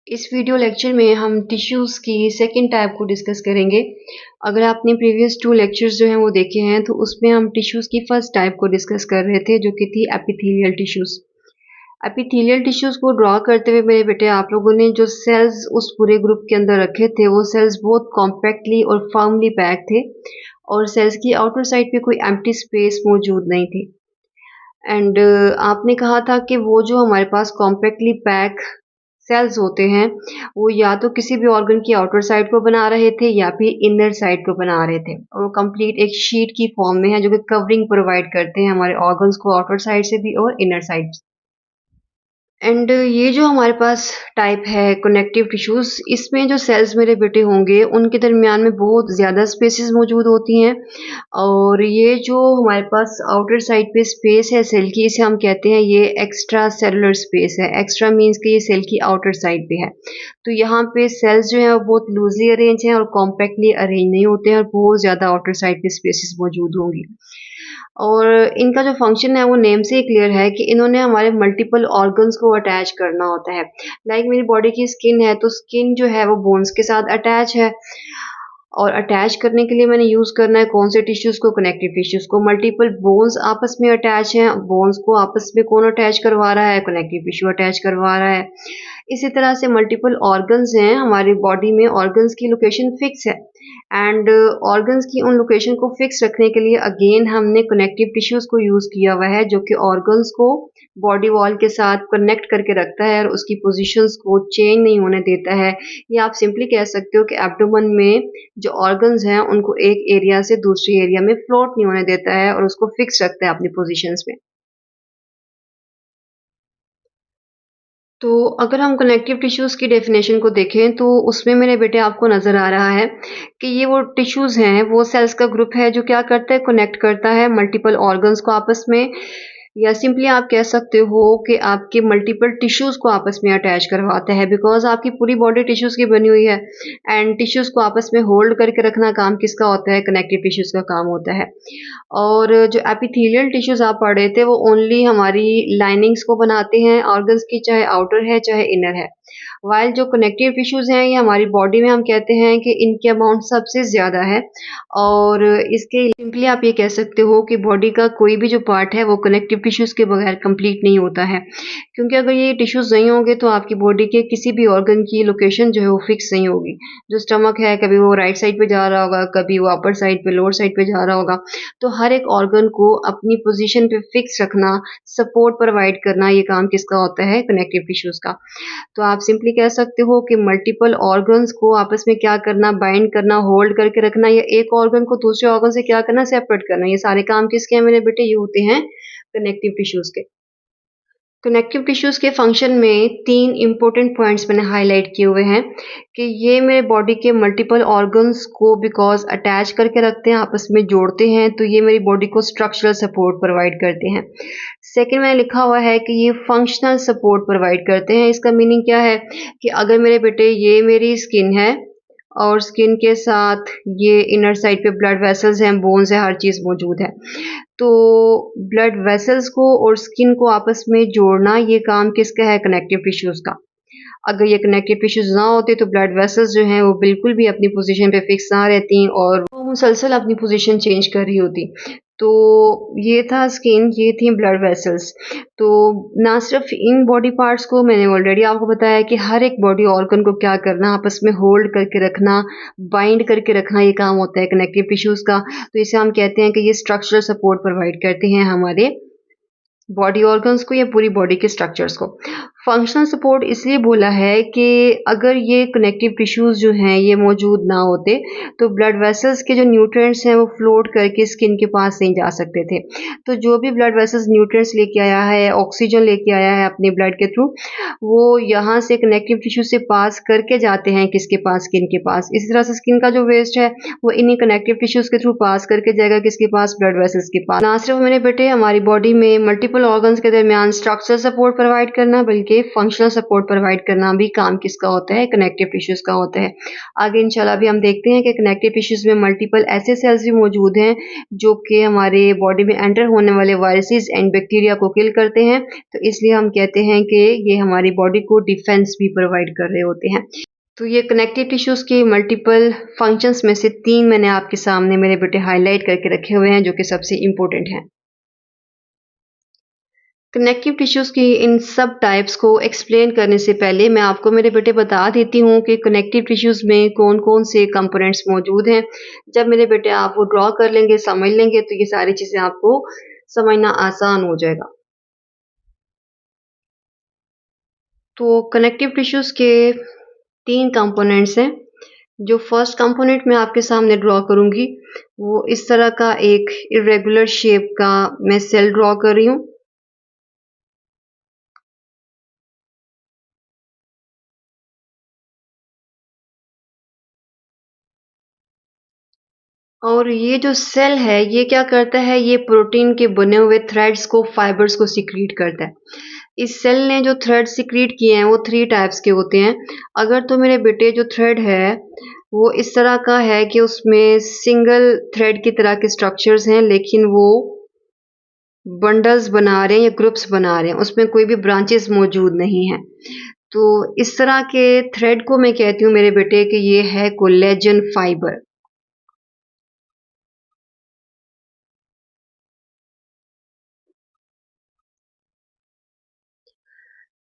इस video lecture में हम टिश्यूज़ की सेकंड टाइप को डिस्कस करेंगे। अगर आपने प्रीवियस 2 लेक्चर्स जो हैं वो देखे हैं तो उसमें हम टिश्यूज़ की फर्स्ट टाइप को डिस्कस कर रहे थे जो कि थी एपिथेलियल टिश्यूज़। एपिथेलियल टिश्यूज़ को ड्रॉ करते हुए मेरे बेटे आप लोगों ने जो सेल्स उस पूरे ग्रुप के अंदर रखे थे वो सेल्स बहुत कॉम्पैक्टली और फर्मली पैक थे और सेल्स की आउटर साइड पे कोई एम्प्टी स्पेस मौजूद नहीं थी। एंड आपने कहा था कि वो जो हमारे पास कॉम्पैक्टली पैक सेल्स होते हैं वो या तो किसी भी ऑर्गन की आउटर साइड को बना रहे थे या फिर इनर साइड को बना रहे थे और वो कंप्लीट एक शीट की फॉर्म में है जो कि कवरिंग प्रोवाइड करते हैं हमारे ऑर्गन्स को आउटर साइड से भी और इनर साइड से। एंड ये जो हमारे पास टाइप है कनेक्टिव टिश्यूज़, इसमें जो सेल्स मेरे बेटे होंगे उनके दरमियान में बहुत ज़्यादा स्पेसेस मौजूद होती हैं और ये जो हमारे पास आउटर साइड पे स्पेस है सेल की, इसे हम कहते हैं ये एक्स्ट्रा सेलुलर स्पेस है। एक्स्ट्रा मीन्स कि ये सेल की आउटर साइड पे है। तो यहाँ पे सेल्स जो हैं वो बहुत लूजली अरेंज हैं और कॉम्पैक्टली अरेंज नहीं होते हैं और बहुत ज़्यादा आउटर साइड पे स्पेसेस मौजूद होंगी। और इनका जो फंक्शन है वो नेम से ही क्लियर है कि इन्होंने हमारे मल्टीपल ऑर्गन्स को अटैच करना होता है। लाइक मेरी बॉडी की स्किन है तो स्किन जो है वो बोन्स के साथ अटैच है और अटैच करने के लिए मैंने यूज़ करना है कौन से टिश्यूज़ को, कनेक्टिव टिश्यूज़ को। मल्टीपल बोन्स आपस में अटैच हैं, बोन्स को आपस में कौन अटैच करवा रहा है, कनेक्टिव टिश्यू अटैच करवा रहा है। इसी तरह से मल्टीपल ऑर्गन्स हैं हमारी बॉडी में, ऑर्गन्स की लोकेशन फिक्स है एंड ऑर्गन्स की उन लोकेशन को फिक्स रखने के लिए अगेन हमने कनेक्टिव टिश्यूज़ को यूज़ किया हुआ है जो कि ऑर्गन्स को बॉडी वॉल के साथ कनेक्ट करके रखता है और उसकी पोजीशंस को चेंज नहीं होने देता है। या आप सिंपली कह सकते हो कि एब्डोमेन में जो ऑर्गन्स हैं उनको एक एरिया से दूसरी एरिया में फ्लोट नहीं होने देता है और उसको फिक्स रखता है अपनी पोजीशंस में। तो अगर हम कनेक्टिव टिश्यूज़ की डेफिनेशन को देखें तो उसमें मेरे बेटे आपको नज़र आ रहा है कि ये वो टिश्यूज़ हैं, वो सेल्स का ग्रुप है जो क्या करता है, कनेक्ट करता है मल्टीपल ऑर्गन्स को आपस में, या सिंपली आप कह सकते हो कि आपके मल्टीपल टिश्यूज़ को आपस में अटैच करवाता है बिकॉज़ आपकी पूरी बॉडी टिश्यूज़ की बनी हुई है एंड टिश्यूज़ को आपस में होल्ड करके रखना काम किसका होता है, कनेक्टिव टिश्यूज़ का काम होता है। और जो एपिथेलियल टिश्यूज़ आप पढ़ रहे थे वो ओनली हमारी लाइनिंग्स को बनाते हैं ऑर्गन्स की, चाहे आउटर है चाहे इनर है। व्हाइल जो कनेक्टिव टिश्यूज़ हैं ये हमारी बॉडी में हम कहते हैं कि इनकी अमाउंट सबसे ज़्यादा है और इसके सिंपली आप ये कह सकते हो कि बॉडी का कोई भी जो पार्ट है वो कनेक्टिव टिश्यूज़ के बगैर कंप्लीट नहीं होता है। क्योंकि अगर ये टिश्यूज़ नहीं होंगे तो आपकी बॉडी के किसी भी ऑर्गन की लोकेशन जो है वो फिक्स नहीं होगी। जो स्टमक है कभी वो राइट साइड पे जा रहा होगा, कभी वो अपर साइड पे, लोअर साइड पे जा रहा होगा। तो हर एक ऑर्गन को अपनी पोज़ीशन पे फिक्स रखना, सपोर्ट प्रोवाइड करना, ये काम किसका होता है, कनेक्टिव टिश्यूज़ का। तो आप सिंपली कह सकते हो कि मल्टीपल ऑर्गन्स को आपस में क्या करना, बाइंड करना, होल्ड करके रखना या एक ऑर्गन को दूसरे ऑर्गन से क्या करना, सेपरेट करना। ये सारे काम किसके हैं मेरे बेटे? ये होते हैं कनेक्टिव टिश्यूज़ के। कनेक्टिव टिश्यूज़ के फंक्शन में 3 इम्पोर्टेंट पॉइंट्स मैंने हाइलाइट किए हुए हैं कि ये मेरे बॉडी के मल्टीपल ऑर्गन्स को बिकॉज़ अटैच करके रखते हैं, आपस में जोड़ते हैं, तो ये मेरी बॉडी को स्ट्रक्चरल सपोर्ट प्रोवाइड करते हैं। सेकंड मैंने लिखा हुआ है कि ये फंक्शनल सपोर्ट प्रोवाइड करते हैं। इसका मीनिंग क्या है कि अगर मेरे बेटे ये मेरी स्किन है और स्किन के साथ ये इनर साइड पे ब्लड वेसल्स हैं, बोन्स हैं, हर चीज़ मौजूद है। तो ब्लड वेसल्स को और स्किन को आपस में जोड़ना ये काम किसका है, कनेक्टिव टिश्यूज़ का। अगर ये कनेक्टिव टिश्यूज़ ना होते तो ब्लड वेसल्स जो हैं वो बिल्कुल भी अपनी पोजीशन पे फिक्स ना रहती और वो मुसलसल अपनी पोजीशन चेंज कर रही होती। तो ये था स्किन, ये थी ब्लड वेसल्स। तो ना सिर्फ इन बॉडी पार्ट्स को, मैंने ऑलरेडी आपको बताया कि हर एक बॉडी ऑर्गन को क्या करना, आपस में होल्ड करके रखना, बाइंड करके रखना, ये काम होता है कनेक्टिव टिश्यूज़ का। तो इसे हम कहते हैं कि ये स्ट्रक्चरल सपोर्ट प्रोवाइड करते हैं हमारे बॉडी ऑर्गन्स को या पूरी बॉडी के स्ट्रक्चर्स को। फंक्शनल सपोर्ट इसलिए बोला है कि अगर ये कनेक्टिव टिश्यूज़ जो हैं ये मौजूद ना होते तो ब्लड वेसल्स के जो न्यूट्रिएंट्स हैं वो फ्लोट करके स्किन के पास नहीं जा सकते थे। तो जो भी ब्लड वेसल्स न्यूट्रिएंट्स लेके आया है, ऑक्सीजन लेके आया है अपने ब्लड के थ्रू, वो यहाँ से कनेक्टिव टिश्यू से पास करके जाते हैं किसके पास, स्किन के पास। इसी तरह से स्किन का जो वेस्ट है वो इन्हीं कनेक्टिव टिश्यूज़ के थ्रू पास करके जाएगा किसके पास, ब्लड वेसल्स के पास। ना सिर्फ मेरे बेटे हमारी बॉडी में मल्टीपल ऑर्गन्स के दरमियान स्ट्रक्चरल सपोर्ट प्रोवाइड करना, बल्कि कि फंक्शनल सपोर्ट प्रोवाइड करना भी काम किसका होता है, कनेक्टिव टिश्यूज़ का होता है। आगे इंशाल्लाह अभी हम देखते हैं कि कनेक्टिव टिश्यूज़ में मल्टीपल ऐसे सेल्स भी मौजूद हैं जो कि हमारे बॉडी में एंटर होने वाले वायरसेस एंड बैक्टीरिया को किल करते हैं। तो इसलिए हम कहते हैं कि ये हमारी बॉडी को डिफेंस भी प्रोवाइड कर रहे होते हैं। तो ये कनेक्टिव टिश्यूज़ के मल्टीपल फंक्शंस में से 3 मैंने आपके सामने मेरे बेटे हाइलाइट करके रखे हुए हैं जो कि सबसे इम्पोर्टेंट हैं। कनेक्टिव टिश्यूज़ की इन सब टाइप्स को एक्सप्लेन करने से पहले मैं आपको मेरे बेटे बता देती हूँ कि कनेक्टिव टिश्यूज़ में कौन-कौन से कंपोनेंट्स मौजूद हैं। जब मेरे बेटे आप वो ड्रॉ कर लेंगे, समझ लेंगे तो ये सारी चीज़ें आपको समझना आसान हो जाएगा। तो कनेक्टिव टिश्यूज़ के 3 कंपोनेंट्स हैं। जो फर्स्ट कंपोनेंट मैं आपके सामने ड्रॉ करूँगी, वो इस तरह का एक इर्रेगुलर शेप का मैं सेल ड्रॉ कर रही हूँ। और ये जो सेल है, ये क्या करता है, ये प्रोटीन के बने हुए थ्रेड्स को, फाइबर्स को सीक्रेट करता है। इस सेल ने जो थ्रेड सीक्रेट किए हैं, वो 3 टाइप्स के होते हैं। अगर तो मेरे बेटे जो थ्रेड है, वो इस तरह का है कि उसमें सिंगल थ्रेड की तरह के स्ट्रक्चर्स हैं, लेकिन वो बंडल्स बना रहे हैं या ग्रुप्स बना रहे हैं, उसमें कोई भी ब्रांचेस मौजूद नहीं हैं। तो इस तरह के थ्रेड को मैं कहती हूँ मेरे बेटे कि ये है कोलेजन फाइबर।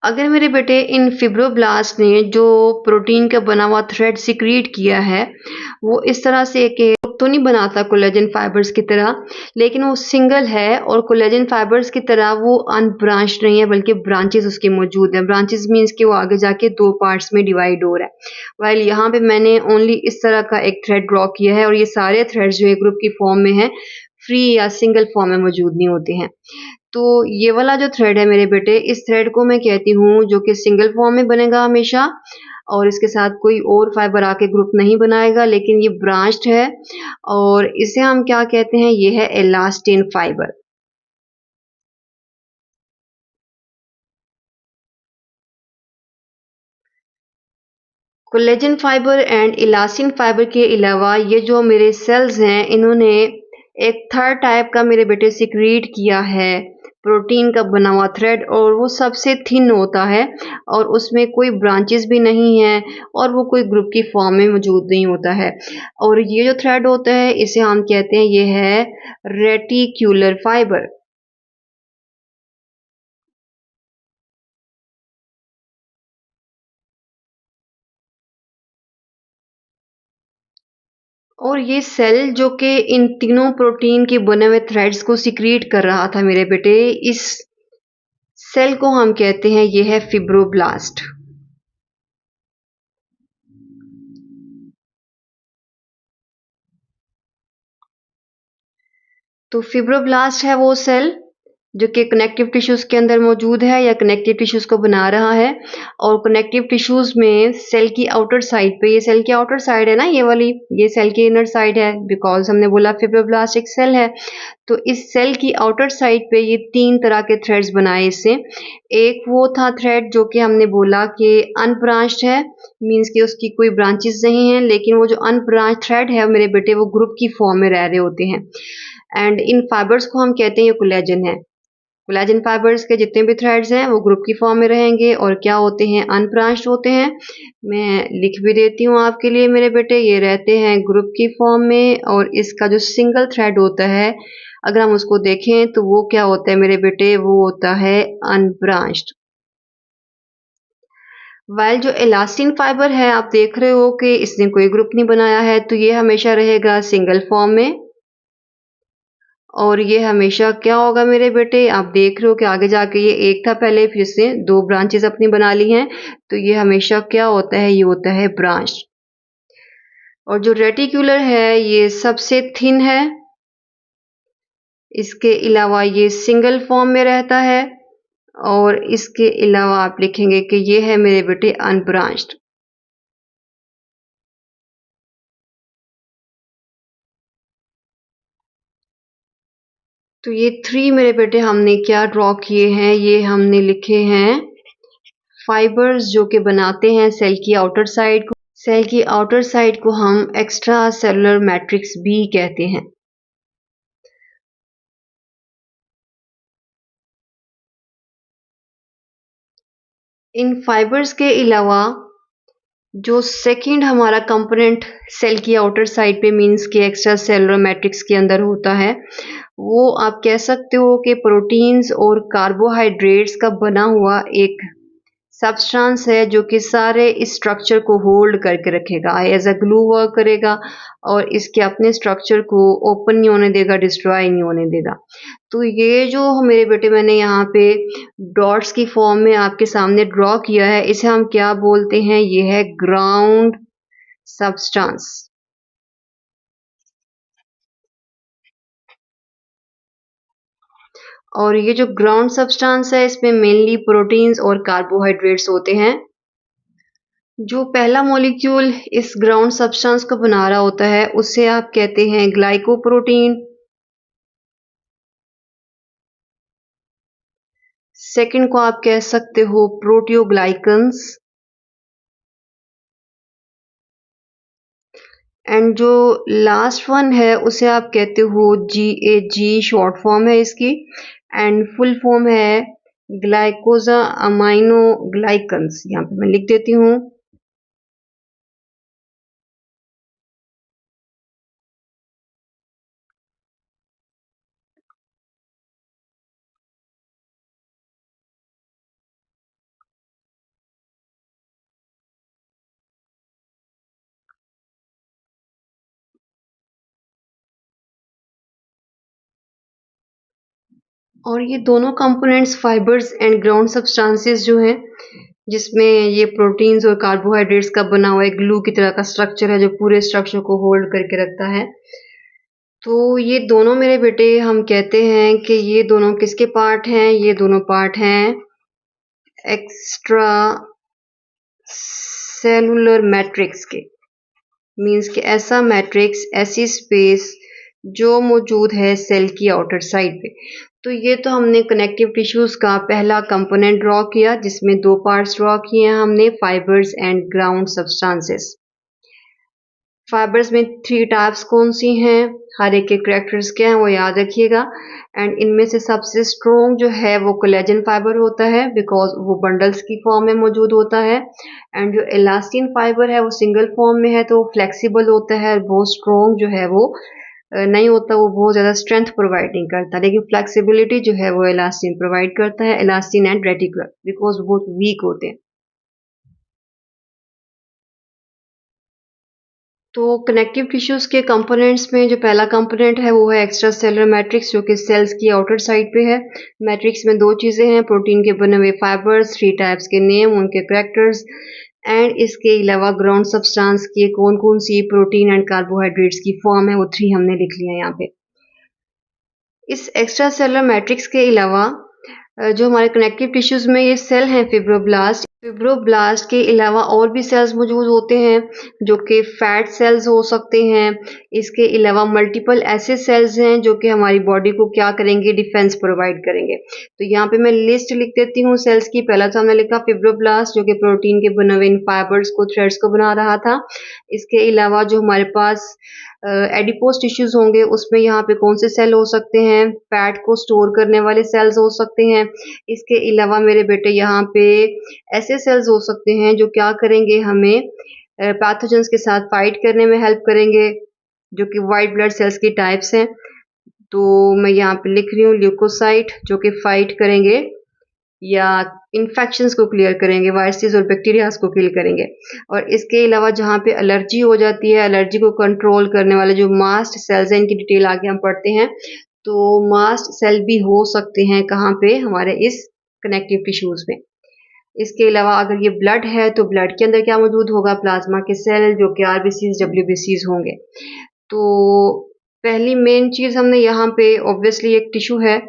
अगर मेरे बेटे इन फिब्रोब्लास्ट ने जो प्रोटीन का बना हुआ थ्रेड सीक्रेट किया है, वो इस तरह से कि तो नहीं बनाता कोलेजन फाइबर्स की तरह, लेकिन वो सिंगल है और कोलेजन फाइबर्स की तरह वो अनब्रांच्ड नहीं है, बल्कि ब्रांचेस उसके मौजूद हैं। ब्रांचेस मीन्स कि वो आगे जाके 2 पार्ट्स में डिवाइड हो रहा है। व्हाइल यहाँ पे मैंने ओनली इस तरह का एक थ्रेड ड्रॉ किया है और ये सारे थ्रेड्स जो है ग्रुप की फॉर्म में हैं, फ्री या सिंगल फॉर्म में मौजूद नहीं होते हैं। तो ये वाला जो थ्रेड है मेरे बेटे, इस थ्रेड को मैं कहती हूँ जो कि सिंगल फॉर्म में बनेगा हमेशा और इसके साथ कोई और फाइबर आके ग्रुप नहीं बनाएगा, लेकिन ये ब्रांच्ड है और इसे हम क्या कहते हैं, ये है elastin fibre. Collagen fibre and elastin fibre के अलावा ये जो मेरे सेल्स हैं, इन्होंने एक थर्ड टाइप का मेरे बेटे सीक्रेट किया है प्रोटीन का बना हुआ थ्रेड, और वो सबसे थिन होता है और उसमें कोई ब्रांचेस भी नहीं है और वो कोई ग्रुप की फॉर्म में मौजूद नहीं होता है। और ये जो थ्रेड होता है, इसे हम कहते हैं, ये है रेटिक्यूलर फाइबर। और ये सेल जो कि इन तीनों प्रोटीन के बने हुए थ्रेड्स को सीक्रेट कर रहा था मेरे बेटे, इस सेल को हम कहते हैं, ये है फिब्रोब्लास्ट। तो फिब्रोब्लास्ट है वो सेल जो कि कनेक्टिव टिश्यूज़ के अंदर मौजूद है या कनेक्टिव टिश्यूज़ को बना रहा है। और कनेक्टिव टिश्यूज़ में सेल की आउटर साइड पे, ये सेल की आउटर साइड है ना ये वाली, ये सेल की इनर साइड है, बिकॉज़ हमने बोला फिब्रोब्लास्ट एक सेल है। तो इस सेल की आउटर साइड पे ये 3 तरह के थ्रेड्स बनाए इससे। एक वो था थ्रेड जो कि हमने बोला कि अनब्रांच्ड है, मीन्स कि उसकी कोई ब्रांचेस नहीं है, लेकिन वो जो अनब्रांच्ड थ्रेड है मेरे बेटे, वो ग्रुप की फॉर्म में रह रहे होते हैं। एंड इन फाइबर्स को हम कहते हैं, ये कोलेजन है। कोलेजन फाइबर्स के जितने भी थ्रेड्स हैं वो ग्रुप की फॉर्म में रहेंगे और क्या होते हैं, अनब्रांच्ड होते हैं। मैं लिख भी देती हूँ आपके लिए मेरे बेटे, ये रहते हैं ग्रुप की फॉर्म में। और इसका जो सिंगल थ्रेड होता है, अगर हम उसको देखें तो वो क्या होता है मेरे बेटे, वो होता है अनब्रांच्ड। वाइल जो इलास्टिन फाइबर है, आप देख रहे हो कि इसने कोई ग्रुप नहीं बनाया है, तो ये हमेशा रहेगा सिंगल फॉर्म में। और ये हमेशा क्या होगा मेरे बेटे, आप देख रहे हो कि आगे जाके ये एक था पहले, फिर से 2 ब्रांचेस अपनी बना ली हैं, तो ये हमेशा क्या होता है, ये होता है ब्रांच। और जो रेटिक्यूलर है, ये सबसे थिन है। इसके अलावा ये सिंगल फॉर्म में रहता है और इसके अलावा आप लिखेंगे कि ये है मेरे बेटे अनब्रांच्ड। तो ये 3 मेरे बेटे हमने क्या ड्रॉ किए हैं, ये हमने लिखे हैं फाइबर्स जो कि बनाते हैं सेल की आउटर साइड को हम एक्स्ट्रा सेलुलर मैट्रिक्स भी कहते हैं। इन फाइबर्स के अलावा जो सेकंड हमारा कंपोनेंट सेल की आउटर साइड पे मींस के एक्स्ट्रा सेलुलर मैट्रिक्स के अंदर होता है, वो आप कह सकते हो कि प्रोटीन्स और कार्बोहाइड्रेट्स का बना हुआ एक सब्सटेंस है जो कि सारे इस स्ट्रक्चर को होल्ड करके रखेगा, एज अ ग्लू वर्क करेगा और इसके अपने स्ट्रक्चर को ओपन नहीं होने देगा, डिस्ट्रॉय नहीं होने देगा। तो ये जो मेरे बेटे मैंने यहाँ पे डॉट्स की फॉर्म में आपके सामने ड्रॉ किया है, इसे हम क्या बोलते हैं? ये है ग्राउंड सब्सटेंस। और ये जो ग्राउंड सब्सटेंस है इसमें मेनली प्रोटीन्स और कार्बोहाइड्रेट्स होते हैं। जो पहला मॉलिक्यूल इस ग्राउंड सब्सटेंस को बना रहा होता है उसे आप कहते हैं ग्लाइकोप्रोटीन। सेकंड को आप कह सकते हो प्रोटियोग्लाइकन्स। एंड जो लास्ट वन है उसे आप कहते हो GAG, शॉर्ट फॉर्म है इसकी, एंड फुल फॉर्म है ग्लाइकोजा अमाइनो ग्लाइकन्स। यहाँ पे मैं लिख देती हूँ। और ये दोनों components fibres and ground substances जो हैं, जिसमें ये प्रोटीन्स और कार्बोहाइड्रेट्स का बना हुआ एक ग्लू की तरह का स्ट्रक्चर है जो पूरे स्ट्रक्चर को होल्ड करके रखता है। तो ये दोनों मेरे बेटे हम कहते हैं कि ये दोनों किसके पार्ट हैं? ये दोनों पार्ट हैं एक्स्ट्रा सेलुलर मैट्रिक्स के। मीन्स कि ऐसा मैट्रिक्स, ऐसी स्पेस जो मौजूद है सेल की आउटर साइड पे। तो ये तो हमने कनेक्टिव टिश्यूज का पहला कंपोनेंट ड्रॉ किया जिसमें दो पार्ट्स ड्रॉ किए हैं हमने, fibres and ground substances. Fibres में 3 टाइप्स कौन सी हैं, हर एक के करेक्टर्स क्या हैं वो याद रखिएगा। एंड इनमें से सबसे स्ट्रॉन्ग जो है वो कोलेजन फाइबर होता है बिकॉज वो बंडल्स की फॉर्म में मौजूद होता है। एंड जो इलास्टिन फाइबर है वो सिंगल फॉर्म में है तो फ्लेक्सिबल होता है, बहुत स्ट्रॉन्ग जो है वो नहीं होता, वो बहुत ज़्यादा स्ट्रेंथ प्रोवाइड नहीं करता, लेकिन फ्लेक्सिबिलिटी जो है वो इलास्टिन प्रोवाइड करता है, इलास्टिन एंड रेटिकुलर, बिकॉज वो बहुत वीक होते हैं। तो कनेक्टिव टिश्यूज के कंपोनेंट्स में जो पहला कंपोनेंट है वो है एक्स्ट्रा सेलुलर मैट्रिक्स जो कि सेल्स की आउटर साइड पे है। मैट्रिक्स में दो चीज़ें हैं, प्रोटीन के बने हुए फाइबर्स, 3 टाइप्स के नेम, उनके करेक्टर्स, एंड इसके अलावा ग्राउंड सब्सटेंस की कौन कौन सी प्रोटीन एंड कार्बोहाइड्रेट्स की फॉर्म है वो 3 हमने लिख लिया यहाँ पे। इस एक्स्ट्रा सेलुलर मैट्रिक्स के अलावा जो हमारे कनेक्टिव टिश्यूज में ये सेल हैं फिब्रोब्लास्ट, फिब्रोब्लास्ट के अलावा और भी सेल्स मौजूद होते हैं जो कि फैट सेल्स हो सकते हैं। इसके अलावा मल्टीपल ऐसे सेल्स हैं जो कि हमारी बॉडी को क्या करेंगे, डिफेंस प्रोवाइड करेंगे। तो यहाँ पे मैं लिस्ट लिख देती हूँ सेल्स की। पहला तो हमने लिखा फिब्रोब्लास्ट जो कि प्रोटीन के बने हुए इन फाइबर्स को, थ्रेड्स को बना रहा था। इसके अलावा जो हमारे पास एडिपोज टिश्यूज होंगे उसमें यहाँ पे कौन से सेल हो सकते हैं, फैट को स्टोर करने वाले सेल्स हो सकते हैं। इसके अलावा मेरे बेटे यहाँ पे ऐसे सेल्स हो सकते हैं जो क्या करेंगे, हमें पैथोजेंस के साथ फाइट करने में हेल्प करेंगे, जो कि वाइट ब्लड सेल्स की टाइप्स हैं। तो मैं यहाँ पे लिख रही हूँ ल्यूकोसाइट जो कि फाइट करेंगे या इन्फेक्शंस को क्लियर करेंगे, वायरसेस और बैक्टीरियाज को किल करेंगे। और इसके अलावा जहाँ पे एलर्जी हो जाती है, एलर्जी को कंट्रोल करने वाले जो मास्ट सेल्स हैं, इनकी डिटेल आगे हम पढ़ते हैं। तो मास्ट सेल भी हो सकते हैं कहाँ पे, हमारे इस कनेक्टिव टिश्यूज में। इसके अलावा अगर ये ब्लड है तो ब्लड के अंदर क्या मौजूद होगा, प्लाज्मा के सेल जो कि आरबीसीज, डब्ल्यूबीसीज होंगे। तो पहली मेन चीज़ हमने यहाँ पे ऑब्वियसली एक टिश्यू है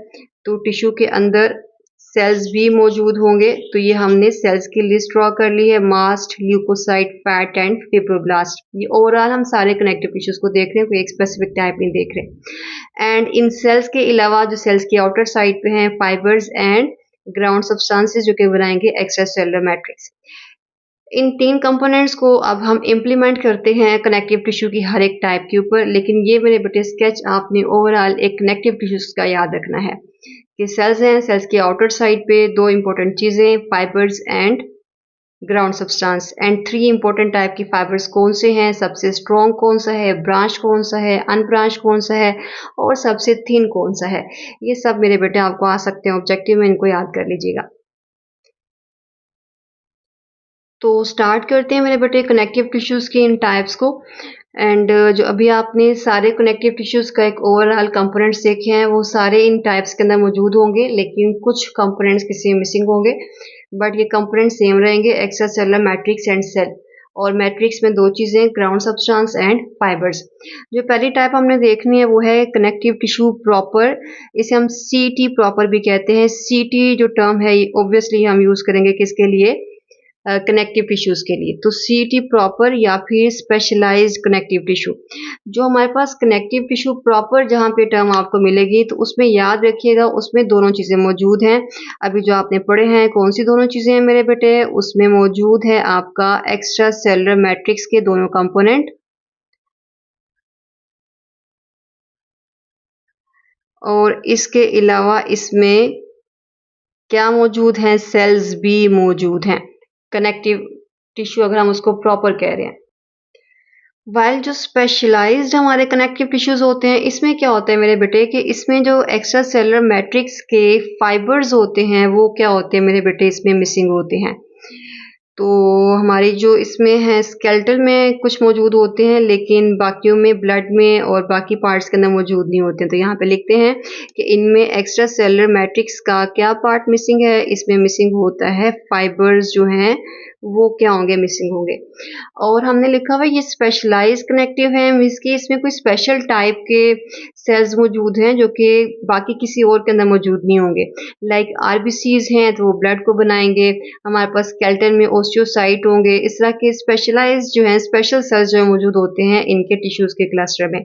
तो टिश्यू के अंदर सेल्स भी मौजूद होंगे। तो ये हमने सेल्स की लिस्ट ड्रॉ कर ली है, मास्ट, ल्यूकोसाइट, फैट एंड फिब्रोब्लास्ट। ये ओवरऑल हम सारे कनेक्टिव टिश्यूज को देख रहे हैं, कोई एक स्पेसिफिक टाइप नहीं देख रहे। एंड इन सेल्स के अलावा जो सेल्स की आउटर साइड पे हैं फाइबर्स एंड ग्राउंड सब्सटेंसेस जो कि बनाएंगे एक्स्ट्रा सेलुलर मैट्रिक्स। इन 3 कंपोनेंट्स को अब हम इम्प्लीमेंट करते हैं कनेक्टिव टिश्यू की हर एक टाइप के ऊपर, लेकिन ये मेरे बेटे स्केच आपने ओवरऑल एक कनेक्टिव टिश्यूज का याद रखना है कि सेल्स हैं, सेल्स की आउटर साइड पे 2 इंपॉर्टेंट चीज़ें fibres and ground substance and 3 important type की फाइबर्स कौन से हैं, सबसे स्ट्रॉन्ग कौन सा है, ब्रांच कौन सा है, अनब्रांच कौन सा है और सबसे थिन कौन सा है। ये सब मेरे बेटे आपको आ सकते हैं ऑब्जेक्टिव में, इनको याद कर लीजिएगा। तो स्टार्ट करते हैं मेरे बेटे कनेक्टिव टिश्यूज़ के इन टाइप्स को। एंड जो अभी आपने सारे कनेक्टिव टिश्यूज़ का एक ओवरऑल कंपोनेंट्स देखे हैं वो सारे इन टाइप्स के अंदर मौजूद होंगे, लेकिन कुछ कंपोनेंट्स किसी में मिसिंग होंगे, बट ये कंपोनेंट सेम रहेंगे, extracellular matrix and cell. और मैट्रिक्स में 2 चीज़ें ग्राउंड सब्सटेंस एंड फाइबर्स। जो पहली टाइप हमने देखनी है वो है कनेक्टिव टिश्यू प्रॉपर, इसे हम सीटी प्रॉपर भी कहते हैं। सीटी जो टर्म है ये ऑब्वियसली हम यूज़ करेंगे किसके लिए, कनेक्टिव टिश्यूज के लिए। तो सीटी प्रॉपर या फिर स्पेशलाइज्ड कनेक्टिव टिश्यू। जो हमारे पास कनेक्टिव टिश्यू प्रॉपर जहाँ पे टर्म आपको मिलेगी तो उसमें याद रखिएगा उसमें दोनों चीज़ें मौजूद हैं। अभी जो आपने पढ़े हैं कौन सी दोनों चीज़ें हैं मेरे बेटे, उसमें मौजूद है आपका एक्स्ट्रा सेलुलर मैट्रिक्स के दोनों कंपोनेंट, और इसके अलावा इसमें क्या मौजूद हैं, सेल्स भी मौजूद हैं। कनेक्टिव टिश्यू अगर हम उसको प्रॉपर कह रहे हैं। वाइल जो स्पेशलाइज्ड हमारे कनेक्टिव टिश्यूज होते हैं इसमें क्या होता है मेरे बेटे कि इसमें जो एक्स्ट्रा सेलुलर मैट्रिक्स के फाइबर्स होते हैं वो क्या होते हैं मेरे बेटे, इसमें मिसिंग होते हैं। तो हमारी जो इसमें है स्केलेटल में कुछ मौजूद होते हैं, लेकिन बाकियों में ब्लड में और बाकी पार्ट्स के अंदर मौजूद नहीं होते हैं। तो यहाँ पे लिखते हैं कि इनमें एक्स्ट्रा सेलुलर मैट्रिक्स का क्या पार्ट मिसिंग है, इसमें मिसिंग होता है फाइबर्स जो हैं वो क्या होंगे, मिसिंग होंगे। और हमने लिखा हुआ ये स्पेशलाइज कनेक्टिव है, मीन्स कि इसमें कोई स्पेशल टाइप के सेल्स मौजूद हैं जो कि बाकी किसी और के अंदर मौजूद नहीं होंगे। लाइक आरबीसीज हैं तो वो ब्लड को बनाएंगे, हमारे पास स्केलेटन में ओस्टियोसाइट होंगे, इस तरह के स्पेशलाइज जो हैं स्पेशल सेल्स जो मौजूद होते हैं इनके टिश्यूज के क्लस्टर में।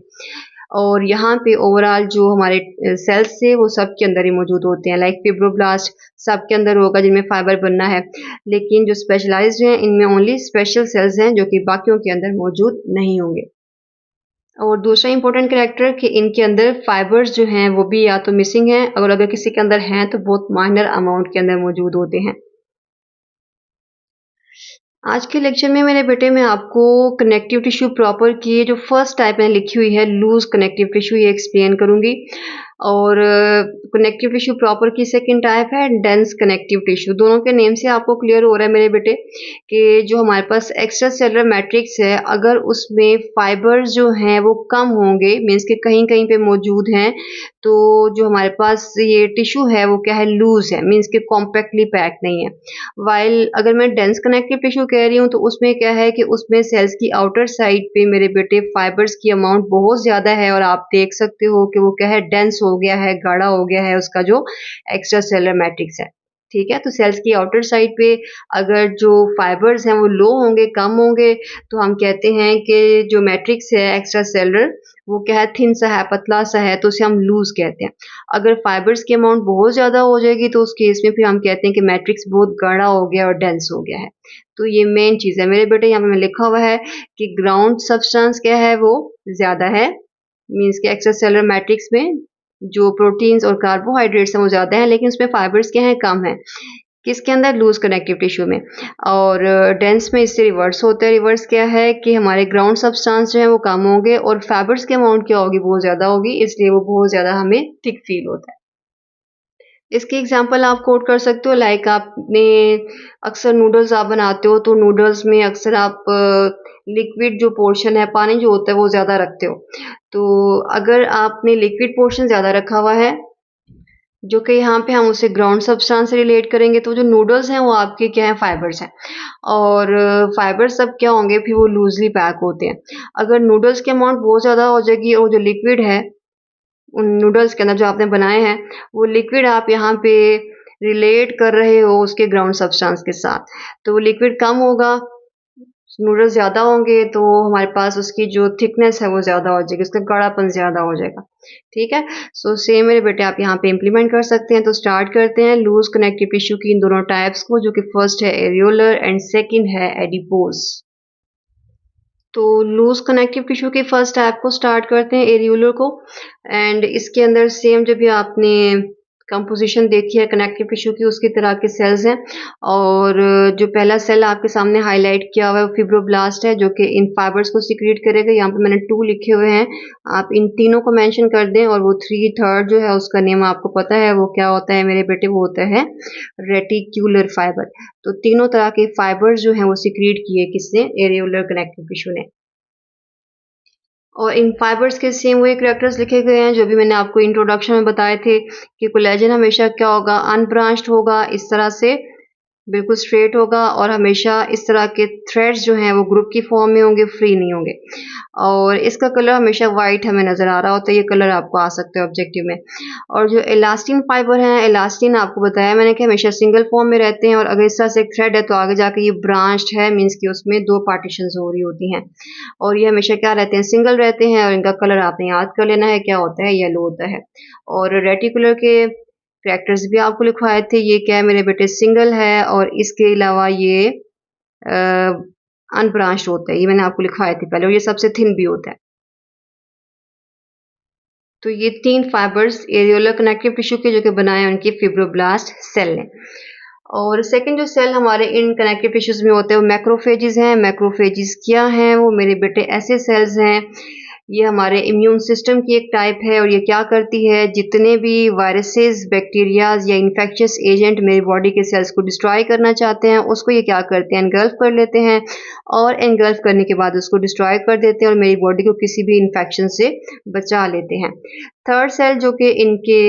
और यहाँ पे ओवरऑल जो हमारे सेल्स थे वो सब के अंदर ही मौजूद होते हैं। लाइक फिब्रोब्लास्ट सब के अंदर होगा जिनमें फाइबर बनना है, लेकिन जो स्पेशलाइज्ड हैं इनमें ओनली स्पेशल सेल्स हैं जो कि बाकियों के अंदर मौजूद नहीं होंगे। और दूसरा इंपॉर्टेंट कैरेक्टर कि इनके अंदर फाइबर्स जो हैं वो भी या तो मिसिंग हैं, और अगर किसी के अंदर हैं तो बहुत माइनर अमाउंट के अंदर मौजूद होते हैं। आज के लेक्चर में मेरे बेटे मैं आपको कनेक्टिव टिश्यू प्रॉपर की जो फर्स्ट टाइप मैंने लिखी हुई है लूज कनेक्टिव टिश्यू, ये एक्सप्लेन करूंगी। और कनेक्टिव टिश्यू प्रॉपर की सेकंड टाइप है डेंस कनेक्टिव टिश्यू। दोनों के नेम से आपको क्लियर हो रहा है मेरे बेटे कि जो हमारे पास एक्स्ट्रा सेलुलर मैट्रिक्स है अगर उसमें फाइबर्स जो हैं वो कम होंगे, मीन्स कि कहीं कहीं पे मौजूद हैं, तो जो हमारे पास ये टिश्यू है वो क्या है, लूज है, मीन्स कि कॉम्पैक्टली पैक नहीं है। वाइल अगर मैं डेंस कनेक्टिव टिश्यू कह रही हूँ तो उसमें क्या है कि उसमें सेल्स की आउटर साइड पे मेरे बेटे फाइबर्स की अमाउंट बहुत ज़्यादा है, और आप देख सकते हो कि वो क्या है, डेंस हो गया है, गाढ़ा हो गया है उसका जो एक्स्ट्रा सेलुलर मैट्रिक्स है। ठीक है, तो सेल्स की आउटर साइड पे अगर जो फाइबर्स हैं वो लो होंगे, कम होंगे, तो हम कहते हैं कि जो मैट्रिक्स है एक्स्ट्रा सेलुलर वो क्या है, थिन सा है, पतला सा है, तो उसे हम लूज कहते हैं। अगर फाइबर्स की अमाउंट बहुत ज़्यादा हो जाएगी तो उस केस में फिर हम कहते हैं कि मैट्रिक्स बहुत गाढ़ा हो गया और डेंस हो गया है। तो ये मेन चीज़ है मेरे बेटे, यहाँ पे लिखा हुआ है कि ग्राउंड सब्सटेंस क्या है, वो ज़्यादा है, मीन्स कि एक्स्ट्रा सेलुलर मैट्रिक्स में जो प्रोटीन्स और कार्बोहाइड्रेट्स हैं वो ज़्यादा हैं, लेकिन उसमें फाइबर्स क्या हैं, कम हैं। किसके अंदर, लूज कनेक्टिव टिश्यू में। और डेंस में इससे रिवर्स होता है। रिवर्स क्या है कि हमारे ग्राउंड सब्सटेंस जो है वो कम होंगे और फाइबर्स की अमाउंट क्या होगी, बहुत ज़्यादा होगी, इसलिए वो बहुत ज़्यादा हमें थिक फील होता है। इसकी एग्जांपल आप कोट कर सकते हो, लाइक आपने अक्सर नूडल्स आप बनाते हो तो नूडल्स में अक्सर आप लिक्विड जो पोर्शन है, पानी जो होता है वो ज़्यादा रखते हो। तो अगर आपने लिक्विड पोर्शन ज़्यादा रखा हुआ है, जो कि यहाँ पे हम उसे ग्राउंड सब्सटेंस से रिलेट करेंगे, तो जो नूडल्स हैं वो आपके क्या हैं, फाइबर्स हैं। और फाइबर्स सब क्या होंगे, फिर वो लूजली पैक होते हैं। अगर नूडल्स की अमाउंट बहुत ज़्यादा हो जाएगी और जो लिक्विड है उन नूडल्स के अंदर जो आपने बनाए हैं वो लिक्विड आप यहाँ पे रिलेट कर रहे हो उसके ग्राउंड सब्सटेंस के साथ, तो वो लिक्विड कम होगा, नूडल्स ज़्यादा होंगे तो हमारे पास उसकी जो थिकनेस है वो ज़्यादा हो जाएगी, उसका गाढ़ापन ज़्यादा हो जाएगा। ठीक है? सो सेम मेरे बेटे आप यहाँ पे इम्प्लीमेंट कर सकते हैं। तो स्टार्ट करते हैं लूज़ कनेक्टिव टिश्यू की इन दोनों टाइप्स को, जो कि फर्स्ट है एरियोलर एंड सेकंड है एडिपोज़। तो लूज़ कनेक्टिव टिश्यू के फर्स्ट टाइप को स्टार्ट करते हैं एरियोलर को, एंड इसके अंदर सेम जब भी आपने कंपोजिशन देखी है कनेक्टिव टिश्यू की उसकी तरह के सेल्स हैं। और जो पहला सेल आपके सामने हाईलाइट किया हुआ है वो फिब्रोब्लास्ट है, जो कि इन फाइबर्स को सिक्रीट करेगा। यहाँ पे मैंने 2 लिखे हुए हैं, आप इन तीनों को मेंशन कर दें। और वो 3 थर्ड जो है उसका नेम आपको पता है वो क्या होता है मेरे बेटे, वो होता है रेटिक्यूलर फाइबर। तो तीनों तरह के फाइबर्स जो हैं वो सिक्रीट किए किसने, एरियोलर कनेक्टिव टिश्यू ने। और इन फाइबर्स के सेम वही कैरेक्टर्स लिखे गए हैं जो भी मैंने आपको इंट्रोडक्शन में बताए थे कि कोलेजन हमेशा क्या होगा, अनब्रांच्ड होगा, इस तरह से बिल्कुल स्ट्रेट होगा, और हमेशा इस तरह के थ्रेड्स जो हैं वो ग्रुप की फॉर्म में होंगे, फ्री नहीं होंगे। और इसका कलर हमेशा वाइट हमें नज़र आ रहा होता है, ये कलर आपको आ सकता है ऑब्जेक्टिव में। और जो इलास्टिन फाइबर हैं, इलास्टिन आपको बताया मैंने कि हमेशा सिंगल फॉर्म में रहते हैं, और अगर इस तरह से एक थ्रेड है तो आगे जाके ये ब्रांच्ड है, मीन्स कि उसमें 2 पार्टीशंस हो रही होती हैं। और ये हमेशा क्या रहते हैं, सिंगल रहते हैं, और इनका कलर आपने याद कर लेना है क्या होता है, येलो होता है। और रेटिकुलर के कैरेक्टर्स भी आपको लिखवाए थे, ये क्या है मेरे बेटे, सिंगल है, और इसके अलावा ये अनब्रांच्ड होता है, ये मैंने आपको लिखवाए थे पहले, और ये सबसे थिन भी होता है। तो ये 3 फाइबर्स एरियोलर कनेक्टिव टिश्यू के जो कि बनाए हैं उनके फिब्रोब्लास्ट सेल ने। और सेकंड जो सेल हमारे इन कनेक्टिव टिश्यूज में होते हैं वो मैक्रोफेजेस हैं। मैक्रोफेजेस क्या हैं, वो मेरे बेटे ऐसे सेल्स हैं, ये हमारे इम्यून सिस्टम की एक टाइप है। और ये क्या करती है, जितने भी वायरसेस, बैक्टीरियाज या इन्फेक्शियस एजेंट मेरी बॉडी के सेल्स को डिस्ट्रॉय करना चाहते हैं उसको ये क्या करते हैं, एनगल्फ कर लेते हैं, और एनगल्फ करने के बाद उसको डिस्ट्रॉय कर देते हैं और मेरी बॉडी को किसी भी इन्फेक्शन से बचा लेते हैं। थर्ड सेल जो कि इनके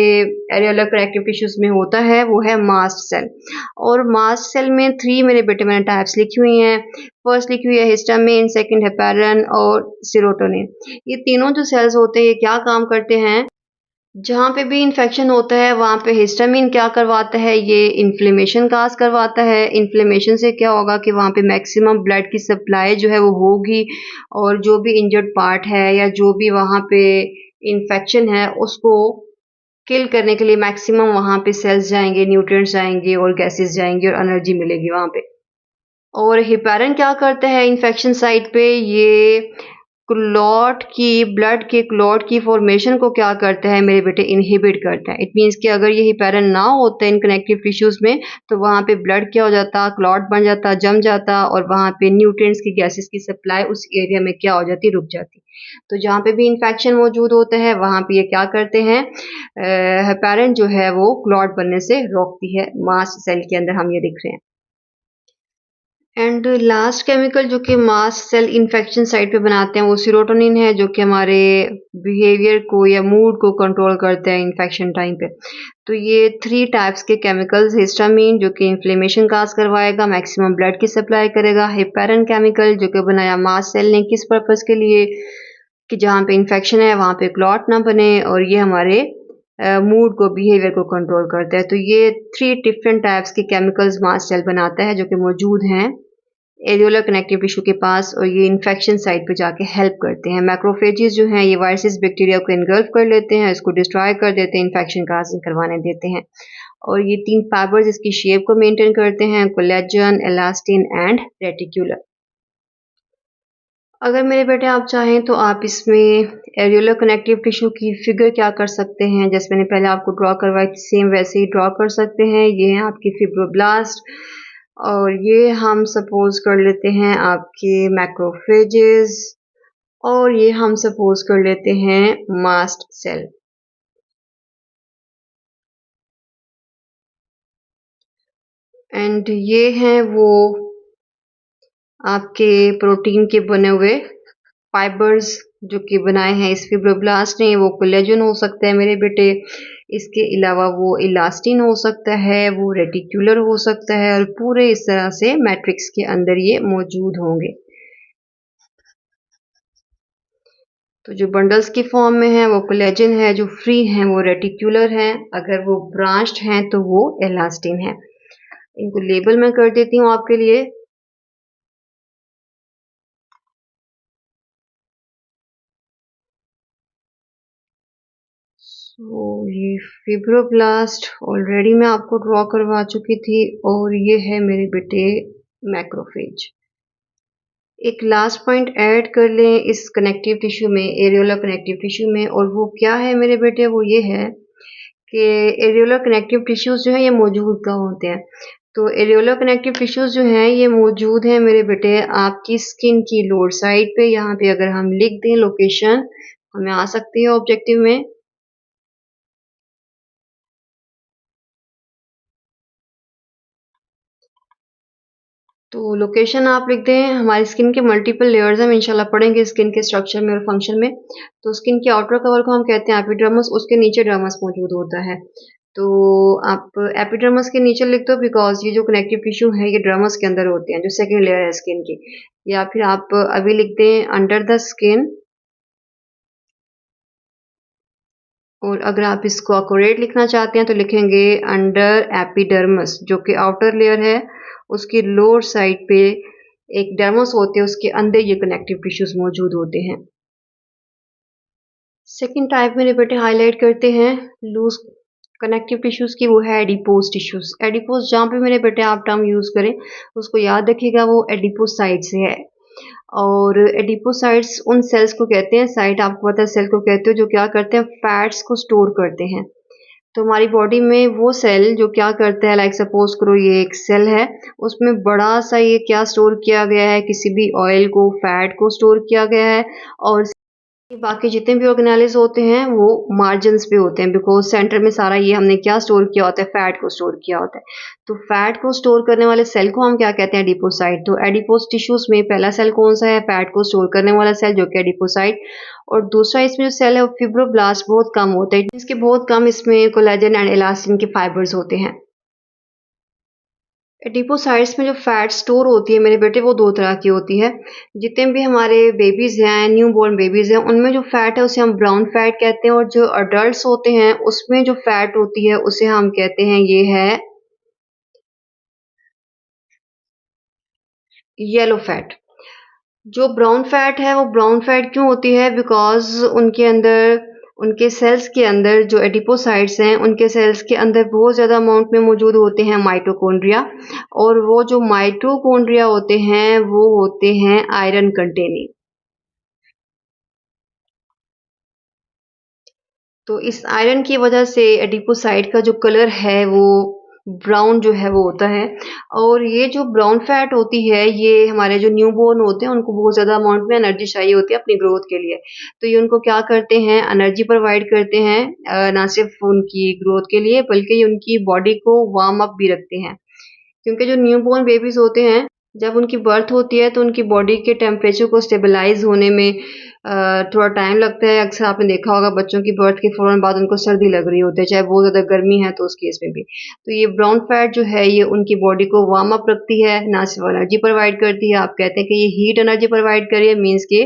एरियोलर कनेक्टिव टिश्यूज में होता है वो है मास्ट सेल। और मास्ट सेल में 3 मेरे बेटे मैंने टाइप्स लिखी हुई हैं। फर्स्ट लिखी हुई है हिस्टामिन, सेकंड हेपेरिन और सेरोटोनिन। ये तीनों जो सेल्स होते हैं ये क्या काम करते हैं, जहाँ पे भी इन्फेक्शन होता है वहाँ पे हिस्टामिन क्या करवाता है, ये इन्फ्लेमेशन काज करवाता है। इन्फ्लेमेशन से क्या होगा कि वहाँ पे मैक्सिमम ब्लड की सप्लाई जो है वो होगी, और जो भी इंजर्ड पार्ट है या जो भी वहाँ पे इन्फेक्शन है उसको किल करने के लिए मैक्सिमम वहाँ पे सेल्स जाएंगे, न्यूट्रिएंट्स जाएंगे और गैसेस जाएंगी और एनर्जी मिलेगी वहाँ पे। और हिपेरिन क्या करता है इन्फेक्शन साइट पे, ये क्लॉट की, ब्लड के क्लॉट की फॉर्मेशन को क्या करता है मेरे बेटे, इनहिबिट करता है। इट मीन्स कि अगर ये हिपेरिन ना होता इन कनेक्टिव टिश्यूज में तो वहाँ पे ब्लड क्या हो जाता, क्लॉट बन जाता, जम जाता, और वहाँ पे न्यूट्रिएंट्स की, गैसेस की सप्लाई उस एरिया में क्या हो जाती, रुक जाती। तो जहाँ पे भी इन्फेक्शन मौजूद होता है वहाँ पे ये क्या करते हैं, हेपेरिन जो है वो क्लॉट बनने से रोकती है। मास्ट सेल के अंदर हम ये दिख रहे हैं। एंड लास्ट केमिकल जो कि मास्ट सेल इन्फेक्शन साइट पे बनाते हैं वो सीरोटोनिन है, जो कि हमारे बिहेवियर को या मूड को कंट्रोल करते हैं इन्फेक्शन टाइम पे। तो ये 3 टाइप्स के केमिकल्स, हिस्टामिन जो कि इन्फ्लेमेशन काज करवाएगा, मैक्सिमम ब्लड की सप्लाई करेगा, हेपेरिन केमिकल जो कि बनाया मास्ट सेल ने किस पर्पस के लिए, कि जहाँ पे इन्फेक्शन है वहाँ पे क्लॉट ना बने, और ये हमारे मूड को, बिहेवियर को कंट्रोल करता है। तो ये 3 डिफरेंट टाइप्स के केमिकल्स मास्ट सेल बनाता है जो कि मौजूद हैं एरियोलर कनेक्टिव टिश्यू के पास, और ये इन्फेक्शन साइट पे जाके हेल्प करते हैं। मैक्रोफेजेस जो हैं ये वायरसेस, बैक्टीरिया को इनगल्फ कर लेते हैं, इसको डिस्ट्रॉय कर देते हैं, इन्फेक्शन काजिंग करवाने देते हैं। और ये 3 फाइबर्स इसकी शेप को मेंटेन करते हैं, कोलेजन, इलास्टिन एंड रेटिक्यूलर। अगर मेरे बेटे आप चाहें तो आप इसमें एरियोलर कनेक्टिव टिश्यू की फिगर क्या कर सकते हैं, जैसे मैंने पहले आपको ड्रॉ करवाई थी सेम वैसे ही ड्रॉ कर सकते हैं। ये है आपकी फिब्रोब्लास्ट, और ये हम सपोज कर लेते हैं आपके मैक्रोफेजेस, और ये हम सपोज कर लेते हैं मास्ट सेल। एंड ये हैं वो आपके प्रोटीन के बने हुए फाइबर्स जो कि बनाए हैं इस फिब्रोब्लास्ट ने। वो कोलेजन हो सकता है मेरे बेटे, इसके अलावा वो इलास्टिन हो सकता है, वो रेटिक्यूलर हो सकता है, और पूरे इस तरह से मैट्रिक्स के अंदर ये मौजूद होंगे। तो जो बंडल्स की फॉर्म में है वो कोलेजन है, जो फ्री हैं वो रेटिक्यूलर हैं, अगर वो ब्रांच्ड हैं तो वो इलास्टिन है। इनको लेबल मैं कर देती हूँ आपके लिए। तो ये फिब्रोब्लास्ट ऑलरेडी मैं आपको ड्रॉ करवा चुकी थी और ये है मेरे बेटे मैक्रोफेज। एक लास्ट पॉइंट ऐड कर लें इस कनेक्टिव टिश्यू में, एरियोलर कनेक्टिव टिश्यू में, और वो क्या है मेरे बेटे, वो ये है कि एरियोलर कनेक्टिव टिश्यूज़ जो हैं ये मौजूद कहाँ होते हैं। तो एरियोलर कनेक्टिव टिश्यूज़ जो हैं ये मौजूद हैं मेरे बेटे आपकी स्किन की लोअर साइड पे। यहाँ पे अगर हम लिख दें लोकेशन, हमें आ सकती है ऑब्जेक्टिव में। तो लोकेशन आप लिख दें, हमारी स्किन के मल्टीपल लेयर्स हम इंशाल्लाह पढ़ेंगे स्किन के स्ट्रक्चर में और फंक्शन में। तो स्किन के आउटर कवर को हम कहते हैं एपिडर्मिस, उसके नीचे डर्मिस मौजूद होता है। तो आप एपिडर्मिस के नीचे लिख दो बिकॉज़ ये जो कनेक्टिव टिश्यू है ये डर्मिस के अंदर होते हैं, जो सेकंड लेयर है स्किन की। या फिर आप अभी लिख दें अंडर द स्किन, और अगर आप इसको एक्यूरेट लिखना चाहते हैं तो लिखेंगे अंडर एपिडर्मिस, जो कि आउटर लेयर है, उसकी लोअर साइड पे एक डर्मिस होते हैं, उसके अंदर ये कनेक्टिव टिश्यूज मौजूद होते हैं। सेकंड टाइप मेरे बेटे हाईलाइट करते हैं लूज कनेक्टिव टिश्यूज की, वो है एडिपोज टिश्यूज। एडिपोज जहाँ पे मेरे बेटे आप टर्म यूज करें उसको याद रखिएगा, वो एडिपोसाइट से है। और एडिपोसाइट्स उन सेल्स को कहते हैं, साइट आपको पता है सेल को कहते हो, जो क्या करते हैं फैट्स को स्टोर करते हैं। तो हमारी बॉडी में वो सेल जो क्या करता है, लाइक सपोज करो ये एक सेल है, उसमें बड़ा सा ये क्या स्टोर किया गया है, किसी भी ऑयल को, फैट को स्टोर किया गया है। और बाकी जितने भी ऑर्गेनेलिज होते हैं वो मार्जिन्स पे होते हैं, बिकॉज सेंटर में सारा ये हमने क्या स्टोर किया होता है, फैट को स्टोर किया होता है। तो फैट को स्टोर करने वाले सेल को हम क्या कहते हैं, एडिपोसाइट। तो एडिपोज टिश्यूज में पहला सेल कौन सा है, फैट को स्टोर करने वाला सेल, जो कि एडिपोसाइट। और दूसरा इसमें जो सेल है वो फिब्रोब्लास्ट, बहुत कम होता है, जिसके बहुत कम इसमें कोलेजन एंड इलास्टिन के फाइबर्स होते हैं। एडिपोसाइट्स में जो फैट स्टोर होती है मेरे बेटे, वो दो तरह की होती है। जितने भी हमारे बेबीज हैं, न्यू बॉर्न बेबीज हैं, उनमें जो फैट है उसे हम ब्राउन फैट कहते हैं, और जो अडल्ट होते हैं उसमें जो फैट होती है उसे हम कहते हैं, ये है येलो फैट। जो ब्राउन फैट है वो ब्राउन फैट क्यों होती है, बिकॉज उनके अंदर, उनके सेल्स के अंदर जो एडिपोसाइट्स हैं उनके सेल्स के अंदर बहुत ज़्यादा अमाउंट में मौजूद होते हैं माइटोकॉन्ड्रिया। और वो जो माइटोकॉन्ड्रिया होते हैं वो होते हैं आयरन कंटेनिंग। तो इस आयरन की वजह से एडिपोसाइट का जो कलर है वो ब्राउन जो है वो होता है। और ये जो ब्राउन फैट होती है, ये हमारे जो न्यूबॉर्न होते हैं उनको बहुत ज़्यादा अमाउंट में एनर्जी चाहिए होती है अपनी ग्रोथ के लिए। तो ये उनको क्या करते हैं, एनर्जी प्रोवाइड करते हैं, ना सिर्फ उनकी ग्रोथ के लिए बल्कि ये उनकी बॉडी को वार्म अप भी रखते हैं। क्योंकि जो न्यूबॉर्न बेबीज़ होते हैं, जब उनकी बर्थ होती है तो उनकी बॉडी के टेम्परेचर को स्टेबलाइज़ होने में थोड़ा टाइम लगता है। अक्सर आपने देखा होगा बच्चों की बर्थ के फ़ौरन बाद उनको सर्दी लग रही होती है, चाहे बहुत ज़्यादा गर्मी है तो उस केस में भी। तो ये ब्राउन फैट जो है ये उनकी बॉडी को वार्म अप रखती है, ना सिर्फ एनर्जी प्रोवाइड करती है। आप कहते हैं कि ये हीट एनर्जी प्रोवाइड कर रही है, मीन्स कि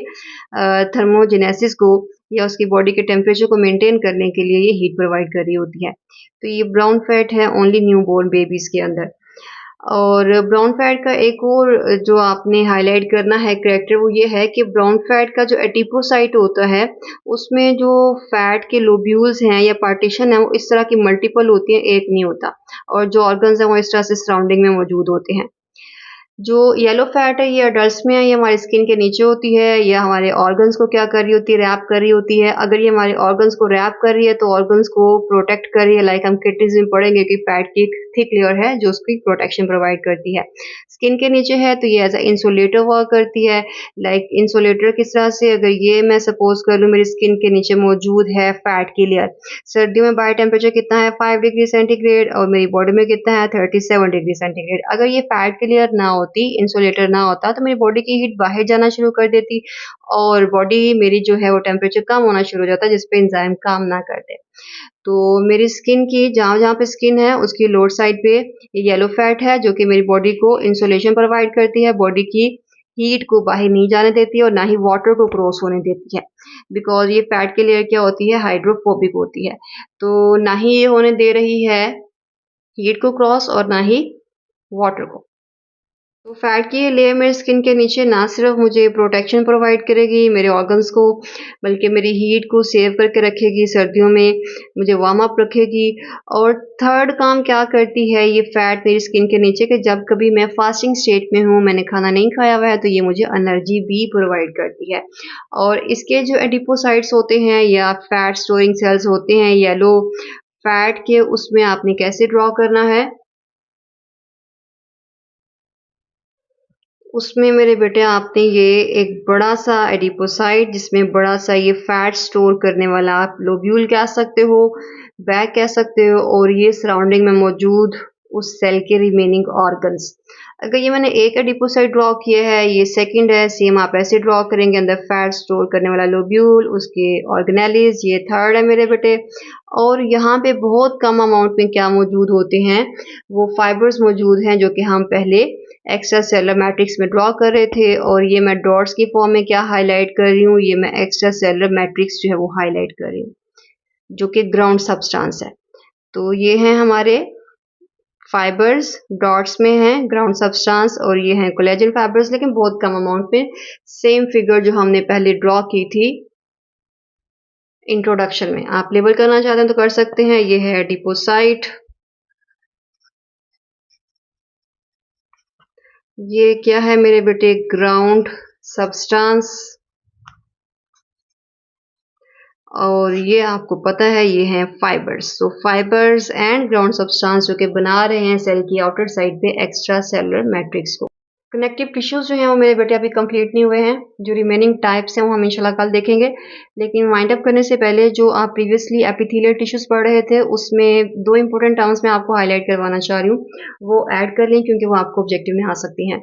थर्मोजेनेसिस को या उसकी बॉडी के टेम्परेचर को मेंटेन करने के लिए ये हीट प्रोवाइड कर रही होती है। तो ये ब्राउन फैट है ओनली न्यूबॉर्न बेबीज़ के अंदर। और ब्राउन फैट का एक और जो आपने हाइलाइट करना है करैक्टर, वो ये है कि ब्राउन फैट का जो एडिपोसाइट होता है उसमें जो फैट के लोब्यूल्स हैं या पार्टीशन है वो इस तरह की मल्टीपल होती हैं, एक नहीं होता। और जो ऑर्गन्स हैं वो इस तरह से सराउंडिंग में मौजूद होते हैं। जो येलो फैट है ये अडल्ट्स में है, ये हमारी स्किन के नीचे होती है, या हमारे ऑर्गन्स को क्या कर रही होती है, रैप कर रही होती है। अगर ये हमारे ऑर्गन्स को रैप कर रही है तो ऑर्गन्स को प्रोटेक्ट कर रही है, लाइक हम किडनीज में पढ़ेंगे कि फैट की एक थिक लेयर है जो उसकी प्रोटेक्शन प्रोवाइड करती है। स्किन के नीचे है तो ये एज अ इंसुलेटर वर्क करती है। लाइक इंसुलेटर किस तरह से, अगर ये मैं सपोज कर लूँ मेरी स्किन के नीचे मौजूद है फैट की लेयर, सर्दियों में बाय टेम्परेचर कितना है 5 डिग्री सेंटीग्रेड, और मेरी बॉडी में कितना है 37 डिग्री सेंटीग्रेड। अगर ये फैट की लेयर ना होती, इंसुलेटर ना होता, तो मेरी बॉडी की हीट बाहर जाना शुरू कर देती और बॉडी मेरी जो है वो टेम्परेचर कम होना शुरू हो जाता, जिस पे एंजाइम काम ना करते। तो मेरी स्किन की जहाँ-जहाँ पे स्किन है उसकी लोअर साइड पे ये येलो फैट है जो कि मेरी बॉडी को इंसुलेशन प्रोवाइड करती है, बॉडी की हीट को बाहर नहीं जाने देती है और ना ही वाटर को क्रॉस होने देती है। बिकॉज़ ये फैट की लेयर क्या होती है, हाइड्रोफोबिक होती है। तो ना ही ये होने दे रही है हीट को क्रॉस और ना ही वाटर को। तो फैट की ये लेयर मेरे स्किन के नीचे ना सिर्फ मुझे प्रोटेक्शन प्रोवाइड करेगी मेरे ऑर्गन्स को, बल्कि मेरी हीट को सेव करके रखेगी सर्दियों में, मुझे वार्म अप रखेगी। और थर्ड काम क्या करती है ये फैट मेरी स्किन के नीचे, कि जब कभी मैं फास्टिंग स्टेट में हूँ, मैंने खाना नहीं खाया हुआ है, तो ये मुझे एनर्जी भी प्रोवाइड करती है। और इसके जो एडिपोसाइट्स होते हैं या फैट स्टोरिंग सेल्स होते हैं येलो फैट के, उसमें आपने कैसे ड्रॉ करना है, उसमें मेरे बेटे आपने ये एक बड़ा-सा एडिपोसाइट, जिसमें बड़ा-सा ये फैट स्टोर करने वाला आप लोब्यूल कह सकते हो, बैग कह सकते हो, और ये सराउंडिंग में मौजूद उस सेल के रिमेनिंग ऑर्गन्स। अगर ये मैंने एक एडिपोसाइट ड्रॉ किया है, ये सेकंड है, सेम आप ऐसे ड्रॉ करेंगे, अंदर फैट स्टोर करने वाला लोब्यूल, उसके ऑर्गेनेलिस, ये थर्ड है मेरे बेटे। और यहाँ पे बहुत कम अमाउंट में क्या मौजूद होते हैं, वो फाइबर्स मौजूद हैं, जो कि हम पहले एक्स्ट्रा सेलुलर मैट्रिक्स में ड्रॉ कर रहे थे। और ये मैं डॉट्स की फॉर्म में क्या हाईलाइट कर रही हूँ, ये मैं एक्स्ट्रा सेलुलर मैट्रिक्स जो है वो हाईलाइट कर रही हूँ, जो कि ग्राउंड सब्सटेंस है। तो ये हैं हमारे फाइबर्स, डॉट्स में हैं ग्राउंड सब्सटेंस, और ये हैं कोलेजन फाइबर्स, लेकिन बहुत कम अमाउंट में। सेम फिगर जो हमने पहले ड्रॉ की थी इंट्रोडक्शन में, आप लेबल करना चाहते हैं तो कर सकते हैं। ये है एडिपोसाइट, ये क्या है मेरे बेटे, ग्राउंड सब्सटेंस, और ये आपको पता है ये हैं fibres. So fibres and ground substance जो कि बना रहे हैं सेल की आउटर साइड पे एक्स्ट्रा सेलुलर मैट्रिक्स को। कनेक्टिव टिश्यूज जो हैं वो मेरे बेटे अभी कंप्लीट नहीं हुए हैं, जो रिमेनिंग टाइप्स हैं वो हम इंशाल्लाह कल देखेंगे। लेकिन वाइंड अप करने से पहले जो आप प्रीवियसली एपिथेलियल टिश्यूज पढ़ रहे थे, उसमें दो इंपॉर्टेंट टर्म्स मैं आपको हाईलाइट करवाना चाह रही हूँ, वो ऐड कर लें क्योंकि वो आपको ऑब्जेक्टिव में आ सकती हैं।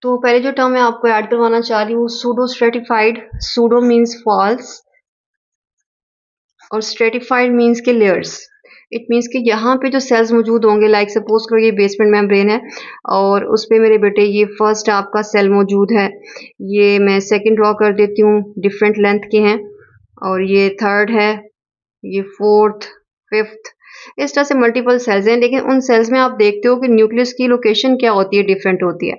तो पहले जो टर्म मैं आपको ऐड करवाना चाह रही हूँ, pseudostratified. Pseudo means false और स्ट्रेटिफाइड मीन्स के लेयर्स। इट मीन्स कि यहाँ पे जो सेल्स मौजूद होंगे, लाइक सपोज करो ये बेसमेंट मेम्ब्रेन है और उस पे मेरे बेटे ये फर्स्ट आपका सेल मौजूद है, ये मैं सेकंड ड्रॉ कर देती हूँ, डिफरेंट लेंथ के हैं, और ये थर्ड है, ये फोर्थ, फिफ्थ, इस तरह से मल्टीपल सेल्स हैं। लेकिन उन सेल्स में आप देखते हो कि न्यूक्लियस की लोकेशन क्या होती है, डिफरेंट होती है,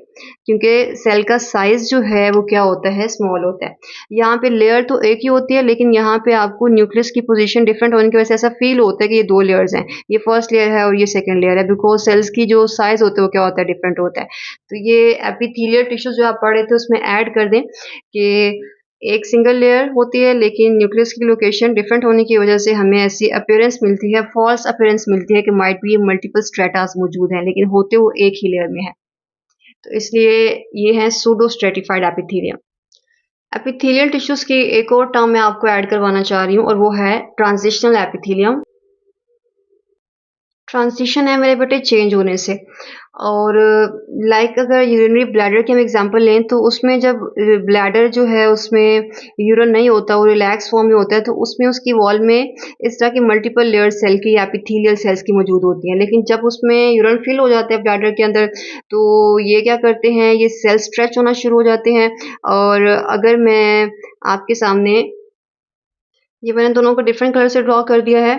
क्योंकि सेल का साइज जो है वो क्या होता है, स्मॉल होता है। यहाँ पे लेयर तो एक ही होती है, लेकिन यहाँ पे आपको न्यूक्लियस की पोजीशन डिफरेंट होने की वजह से ऐसा फील होता है कि ये दो लेयर्स हैं, ये फर्स्ट लेयर है और ये सेकंड लेयर है, बिकॉज सेल्स की जो साइज होते है वो क्या होता है, डिफरेंट होता है। तो ये एपिथेलियल टिश्यूज जो आप पढ़ रहे थे उसमें ऐड कर दें कि एक सिंगल लेयर होती है, लेकिन न्यूक्लियस की लोकेशन डिफरेंट होने की वजह से हमें ऐसी अपीयरेंस मिलती है, फॉल्स अपीयरेंस मिलती है कि माइट बी मल्टीपल स्ट्रेटास मौजूद हैं, लेकिन होते वो एक ही लेयर में है। तो इसलिए ये है pseudo stratified epithelium. Epithelial tissues की एक और टर्म मैं आपको ऐड करवाना चाह रही हूँ, और वो है ट्रांजिशनल एपिथेलियम। ट्रांजिशन है मेरे बेटे चेंज होने से। और लाइक अगर यूरिनरी ब्लैडर की हम एग्जांपल लें, तो उसमें जब ब्लैडर जो है उसमें यूरिन नहीं होता, वो रिलैक्स फॉर्म में होता है, तो उसमें उसकी वॉल में इस तरह की मल्टीपल लेयर सेल की एपिथेलियल सेल्स की मौजूद होती हैं। लेकिन जब उसमें यूरिन फिल हो जाता है ब्लैडर के अंदर, तो ये क्या करते हैं, ये सेल स्ट्रेच होना शुरू हो जाते हैं। और अगर मैं आपके सामने, ये मैंने दोनों को डिफरेंट कलर से ड्रॉ कर दिया है,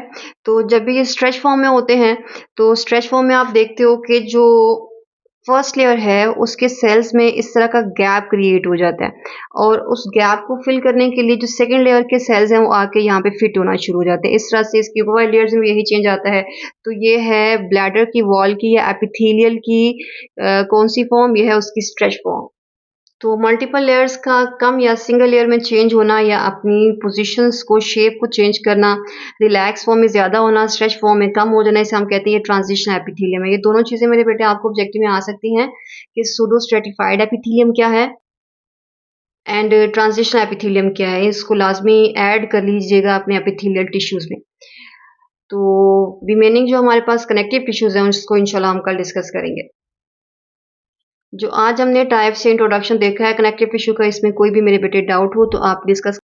तो जब भी ये स्ट्रेच फॉर्म में होते हैं, तो स्ट्रेच फॉर्म में आप देखते हो कि जो फर्स्ट लेयर है उसके सेल्स में इस तरह का गैप क्रिएट हो जाता है, और उस गैप को फिल करने के लिए जो सेकंड लेयर के सेल्स हैं वो आके यहाँ पे फिट होना शुरू हो जाते हैं। इस तरह से इसकी ऊपर लेयर्स में यही चेंज आता है। तो ये है ब्लैडर की वॉल की या एपिथेलियल की कौन सी फॉर्म, ये है उसकी स्ट्रेच फॉर्म। तो मल्टीपल लेयर्स का कम या सिंगल लेयर में चेंज होना, या अपनी पोजीशंस को, शेप को चेंज करना, रिलैक्स फॉर्म में ज़्यादा होना, स्ट्रेच फॉर्म में कम हो जाना, इसे हम कहते हैं ट्रांजिशन एपिथेलियम है। ये दोनों चीज़ें मेरे बेटे आपको ऑब्जेक्टिव में आ सकती हैं कि सूडो स्ट्रेटिफाइड एपिथेलियम क्या है एंड ट्रांजिशन एपिथेलियम क्या है। इसको लाजमी ऐड कर लीजिएगा अपने एपिथेलियल टिश्यूज़ में। तो रिमेनिंग जो हमारे पास कनेक्टिव टिश्यूज़ हैं उसको इंशाल्लाह हम कल डिस्कस करेंगे। जो आज हमने टाइप से इंट्रोडक्शन देखा है कनेक्टिव टिश्यू का, इसमें कोई भी मेरे बेटे डाउट हो तो आप डिस्कस